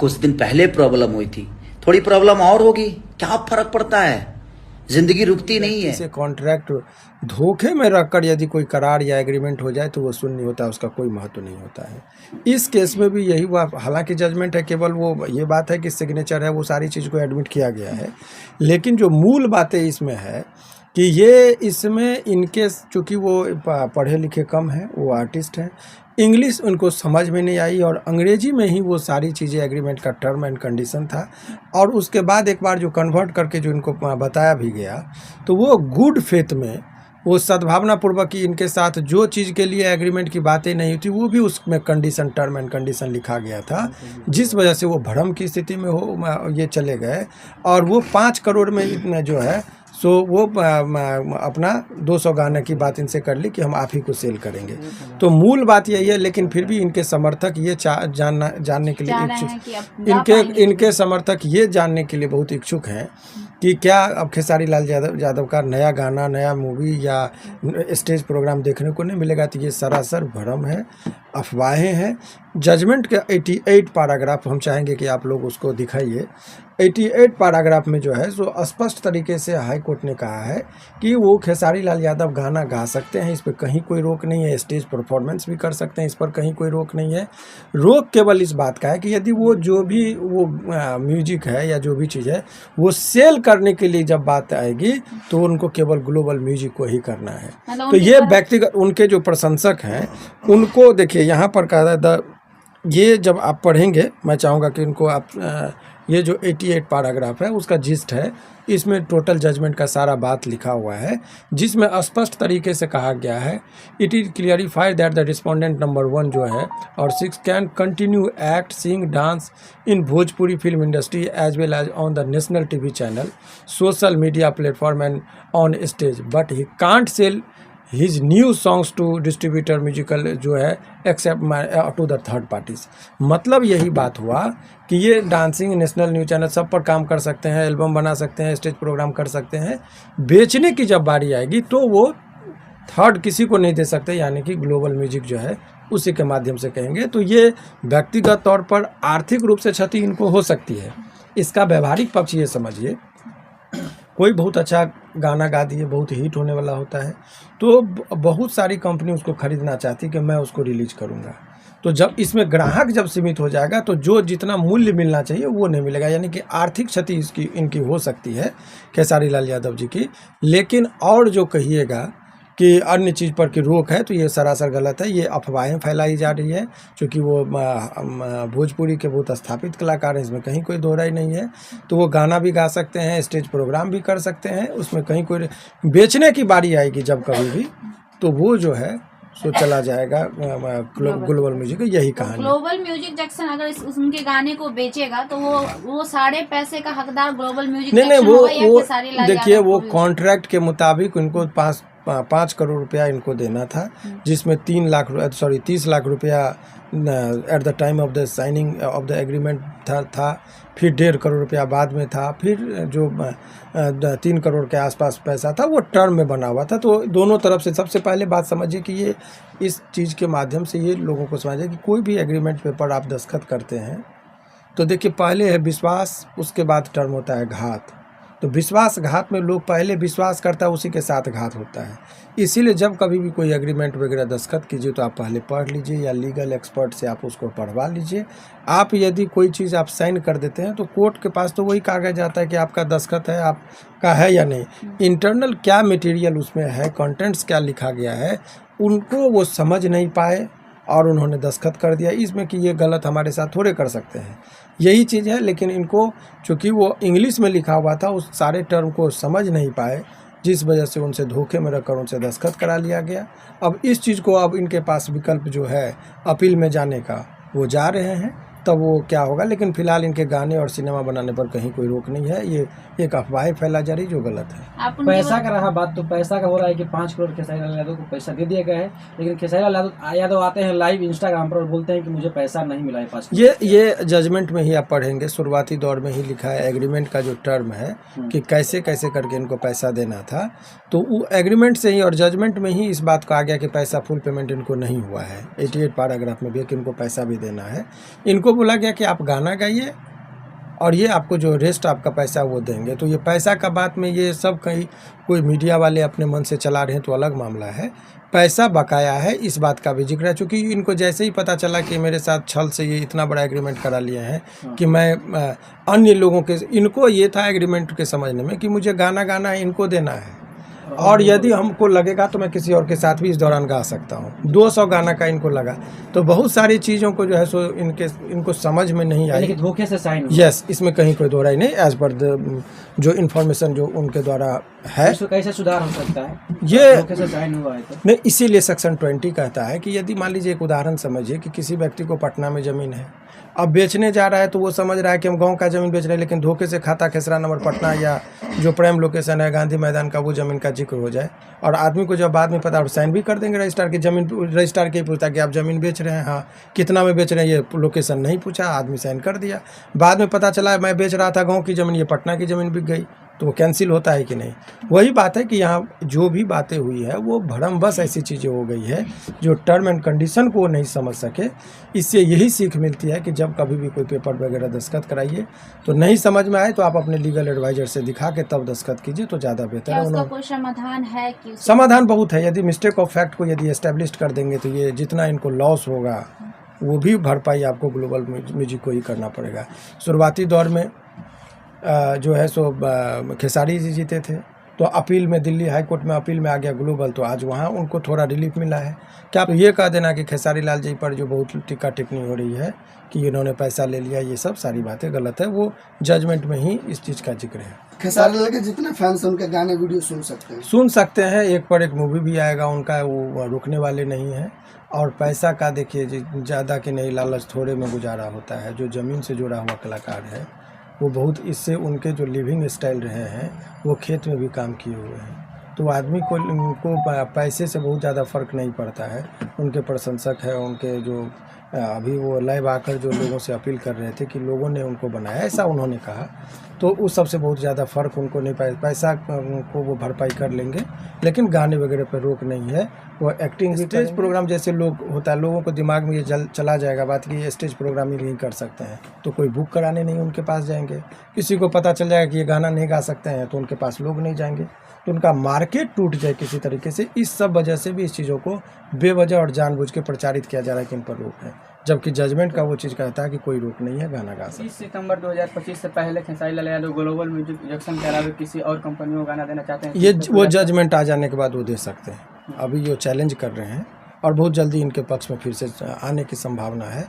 कुछ दिन पहले प्रॉब्लम हुई थी, थोड़ी प्रॉब्लम और होगी, क्या फर्क पड़ता है, जिंदगी रुकती नहीं है। इसे कॉन्ट्रैक्ट धोखे में रखकर यदि कोई करार या एग्रीमेंट हो जाए तो वो सुन नहीं होता, उसका कोई महत्व नहीं होता है। इस केस में भी यही हुआ, हालांकि जजमेंट है, केवल वो ये बात है कि सिग्नेचर है, वो सारी चीज़ को एडमिट किया गया है, लेकिन जो मूल बातें इसमें है कि ये इसमें इनके चूँकि वो पढ़े लिखे कम हैं, वो आर्टिस्ट हैं, इंग्लिश उनको समझ में नहीं आई और अंग्रेजी में ही वो सारी चीज़ें एग्रीमेंट का टर्म एंड कंडीशन था। और उसके बाद एक बार जो कन्वर्ट करके जो इनको बताया भी गया, तो वो गुड फेथ में, वो सद्भावनापूर्वक कि इनके साथ जो चीज़ के लिए एग्रीमेंट की बातें नहीं थी वो भी उसमें कंडीशन, टर्म एंड कंडीशन लिखा गया था, जिस वजह से वो भ्रम की स्थिति में ये चले गए। और वो 5 करोड़ में जो है सो वो अपना 200 गाने की बात इनसे कर ली कि हम आप ही को सेल करेंगे। तो मूल बात यही है, लेकिन फिर भी इनके समर्थक ये जानने के लिए इच्छुक, इनके समर्थक ये जानने के लिए बहुत इच्छुक हैं कि क्या अब खेसारी लाल यादव का नया गाना, नया मूवी या स्टेज प्रोग्राम देखने को नहीं मिलेगा। तो ये सरासर भ्रम है, अफवाहें हैं। जजमेंट के 88 पैराग्राफ हम चाहेंगे कि आप लोग उसको दिखाइए। 88 पैराग्राफ में जो है सो स्पष्ट तरीके से हाई कोर्ट ने कहा है कि वो खेसारी लाल यादव गाना गा सकते हैं, इस पर कहीं कोई रोक नहीं है, स्टेज परफॉर्मेंस भी कर सकते हैं, इस पर कहीं कोई रोक नहीं है। रोक केवल इस बात का है कि यदि वो जो भी वो म्यूजिक है या जो भी चीज़ है वो सेल करने के लिए जब बात आएगी तो उनको केवल ग्लोबल म्यूजिक को ही करना है। तो ये व्यक्तिगत उनके जो प्रशंसक हैं उनको देखिए यहाँ पर कहा है, ये जब आप पढ़ेंगे, मैं चाहूँगा कि इनको आप ये जो 88 पैराग्राफ है उसका जिस्ट है, इसमें टोटल जजमेंट का सारा बात लिखा हुआ है, जिसमें स्पष्ट तरीके से कहा गया है, it is clarified that the respondent number 1 जो है और 6 can continue act, sing, dance in Bhojpuri film industry as well as on the national TV channel, social media platform and on stage, but he can't sell his new songs to distributor musical जो है except to the third parties. मतलब यही बात हुआ कि ये dancing, national news channel सब पर काम कर सकते हैं, एल्बम बना सकते हैं, स्टेज प्रोग्राम कर सकते हैं, बेचने की जब बारी आएगी तो वो थर्ड किसी को नहीं दे सकते, यानी कि ग्लोबल म्यूजिक जो है उसी के माध्यम से कहेंगे। तो ये व्यक्तिगत तौर पर आर्थिक रूप से क्षति इनको हो सकती है। इसका व्यवहारिक पक्ष ये समझिए, कोई बहुत अच्छा गाना गा दिए, बहुत हिट होने वाला होता है, तो बहुत सारी कंपनी उसको खरीदना चाहती है कि मैं उसको रिलीज करूंगा। तो जब इसमें ग्राहक जब सीमित हो जाएगा तो जो जितना मूल्य मिलना चाहिए वो नहीं मिलेगा, यानी कि आर्थिक क्षति इनकी हो सकती है खेसारी लाल यादव जी की। लेकिन और जो कहिएगा कि अन्य चीज़ पर की रोक है तो ये सरासर गलत है, ये अफवाहें फैलाई जा रही है, क्योंकि वो भोजपुरी के बहुत स्थापित कलाकार हैं, इसमें कहीं कोई दोहराई नहीं है। तो वो गाना भी गा सकते हैं, स्टेज प्रोग्राम भी कर सकते हैं, उसमें कहीं कोई बेचने की बारी आएगी जब कभी भी तो वो जो है सो चला जाएगा ग्लोबल म्यूजिक। यही कहानी, ग्लोबल म्यूजिक जैक्सन अगर उनके गाने को बेचेगा तो वो सारे पैसे का हकदार ग्लोबल म्यूजिक नहीं वो देखिए, वो कॉन्ट्रैक्ट के मुताबिक उनको 5 करोड़ रुपया इनको देना था, जिसमें 30 लाख रुपया at the time of the signing off the agreement था, फिर 1.5 करोड़ रुपया बाद में था, फिर जो 3 करोड़ के आसपास पैसा था वो टर्म में बना हुआ था। तो दोनों तरफ से सबसे पहले बात समझिए कि ये इस चीज़ के माध्यम से ये लोगों को समझिए कि कोई भी एग्रीमेंट पेपर आप दस्तखत करते हैं तो देखिए पहले है विश्वास, उसके बाद टर्म होता है घात। तो विश्वासघात में लोग पहले विश्वास करता है, उसी के साथ घात होता है। इसीलिए जब कभी भी कोई एग्रीमेंट वगैरह दस्तखत कीजिए तो आप पहले पढ़ लीजिए या लीगल एक्सपर्ट से आप उसको पढ़वा लीजिए। आप यदि कोई चीज़ आप साइन कर देते हैं तो कोर्ट के पास तो वही कागज आता है कि आपका दस्तखत है, आपका है या नहीं। इंटरनल क्या मटेरियल उसमें है, कंटेंट्स क्या लिखा गया है, उनको वो समझ नहीं पाए और उन्होंने दस्तखत कर दिया। इसमें कि ये गलत हमारे साथ थोड़े कर सकते हैं, यही चीज़ है। लेकिन इनको चूँकि वो इंग्लिश में लिखा हुआ था, उस सारे टर्म को समझ नहीं पाए, जिस वजह से उनसे धोखे में रखकर उनसे दस्तखत करा लिया गया। अब इस चीज़ को अब इनके पास विकल्प जो है अपील में जाने का, वो जा रहे हैं, तब वो क्या होगा। लेकिन फिलहाल इनके गाने और सिनेमा बनाने पर कहीं कोई रोक नहीं है, ये एक अफवाह फैला जा रही जो गलत है। पैसा का रहा बात, तो पैसा का हो रहा है कि 5 करोड़ खेसारी लाल यादव को पैसा दे दिया गया है, लेकिन खेसारी लाल यादव आते हैं लाइव इंस्टाग्राम पर और बोलते हैं कि मुझे पैसा नहीं मिला है 5 करोड़। ये जजमेंट में ही आप पढ़ेंगे, शुरुआती दौर में ही लिखा है एग्रीमेंट का जो टर्म है कि कैसे कैसे करके इनको पैसा देना था। तो वो एग्रीमेंट से ही और जजमेंट में ही इस बात को आ गया कि पैसा फुल पेमेंट इनको नहीं हुआ है। 88 पैराग्राफ में भी कि इनको पैसा भी देना है। इनको इनको बोला गया कि आप गाना गाइए और ये आपको जो रेस्ट आपका पैसा वो देंगे। तो ये पैसा का बात में ये सब कहीं कोई मीडिया वाले अपने मन से चला रहे हैं तो अलग मामला है। पैसा बकाया है, इस बात का भी जिक्र है, चूँकि इनको जैसे ही पता चला कि मेरे साथ छल से ये इतना बड़ा एग्रीमेंट करा लिए हैं कि मैं अन्य लोगों के, इनको ये था एग्रीमेंट के समझने में कि मुझे गाना गाना है, इनको देना है, और यदि हमको लगेगा तो मैं किसी और के साथ भी इस दौरान गा सकता हूँ। 200 गाना का इनको लगा। तो बहुत सारी चीज़ों को जो है सो इनको समझ में नहीं यानी कि आई। धोखे से साइन यस, इसमें कहीं कोई दो राय नहीं, एज पर जो इन्फॉर्मेशन जो उनके द्वारा है। इसको कैसे सुधार हो सकता है? ये धोखे से साइन हुआ है तो नहीं, इसीलिए सेक्शन 20 कहता है कि यदि मान लीजिए एक उदाहरण समझिए कि किसी व्यक्ति को पटना में ज़मीन है, अब बेचने जा रहा है तो वो समझ रहा है कि हम गांव का ज़मीन बेच रहे हैं, लेकिन धोखे से खाता खेसरा नंबर पटना या जो प्राइम लोकेशन है गांधी मैदान का वो ज़मीन का जिक्र हो जाए, और आदमी को जब बाद में पता, और साइन भी कर देंगे रजिस्ट्रार की, ज़मीन रजिस्ट्रार के ही पूछता कि आप ज़मीन बेच रहे हैं, हाँ कितना में बेच रहे हैं, ये लोकेशन नहीं पूछा, आदमी साइन कर दिया। बाद में पता चला मैं बेच रहा था गाँव की ज़मीन, ये पटना की ज़मीन बिक गई, तो वो कैंसिल होता है कि नहीं? वही बात है कि यहाँ जो भी बातें हुई है वो भरमबस ऐसी चीज़ें हो गई है जो टर्म एंड कंडीशन को नहीं समझ सके। इससे यही सीख मिलती है कि जब कभी भी कोई पेपर वगैरह दस्तखत कराइए तो नहीं समझ में आए तो आप अपने लीगल एडवाइजर से दिखा के तब दस्तखत कीजिए तो ज़्यादा बेहतर क्या है। उसका कोई समाधान है कि समाधान बहुत है। यदि मिस्टेक ऑफ फैक्ट को यदि एस्टेब्लिश कर देंगे तो ये जितना इनको लॉस होगा वो भी भरपाई आपको ग्लोबल म्यूजिक को ही करना पड़ेगा। शुरुआती दौर में जो है सो खेसारी जी जीते थे तो अपील में दिल्ली हाई कोर्ट में अपील में आ गया ग्लोबल, तो आज वहाँ उनको थोड़ा रिलीफ मिला है। क्या आप ये कह देना कि खेसारी लाल जी पर जो बहुत टिक्का टिप्पणी हो रही है कि इन्होंने पैसा ले लिया, ये सब सारी बातें गलत है। वो जजमेंट में ही इस चीज़ का जिक्र है। खेसारी लाल के जितने फैंस हैं उनके गाने वीडियो सुन सकते हैं। एक पर एक मूवी भी आएगा उनका, वो रुकने वाले नहीं हैं। और पैसा का देखिए ज़्यादा कि नहीं, लालच थोड़े में गुजारा होता है। जो ज़मीन से जुड़ा हुआ कलाकार है वो बहुत, इससे उनके जो लिविंग स्टाइल रहे हैं वो खेत में भी काम किए हुए हैं, तो आदमी को उनको पैसे से बहुत ज़्यादा फ़र्क नहीं पड़ता है। उनके प्रशंसक है, उनके जो अभी वो लाइव आकर जो लोगों से अपील कर रहे थे कि लोगों ने उनको बनाया, ऐसा उन्होंने कहा, तो उस सबसे बहुत ज़्यादा फ़र्क उनको नहीं पैसा को वो भरपाई कर लेंगे, लेकिन गाने वगैरह पर रोक नहीं है। वो एक्टिंग स्टेज प्रोग्राम जैसे लोग होता है, लोगों को दिमाग में ये चला जाएगा बात कि ये स्टेज प्रोग्राम ही नहीं कर सकते हैं, तो कोई बुक कराने नहीं उनके पास जाएंगे। किसी को पता चल जाएगा कि ये गाना नहीं गा सकते हैं तो उनके पास लोग नहीं जाएंगे, तो उनका मार्केट टूट जाए किसी तरीके से। इस सब वजह से भी इस चीज़ों को बेवजह और जानबूझ के प्रचारित किया जा रहा है कि इन पर रोक है, जबकि जजमेंट का वो चीज़ कहता है कि कोई रोक नहीं है, गाना गा सकते। 30 सितंबर 2025 से पहले Khesari Lal Yadav global music production के अलावा किसी और कंपनी को गाना देना चाहते हैं? ये वो जजमेंट आ जाने के बाद वो दे सकते हैं। अभी ये चैलेंज कर रहे हैं और बहुत जल्दी इनके पक्ष में फिर से आने की संभावना है।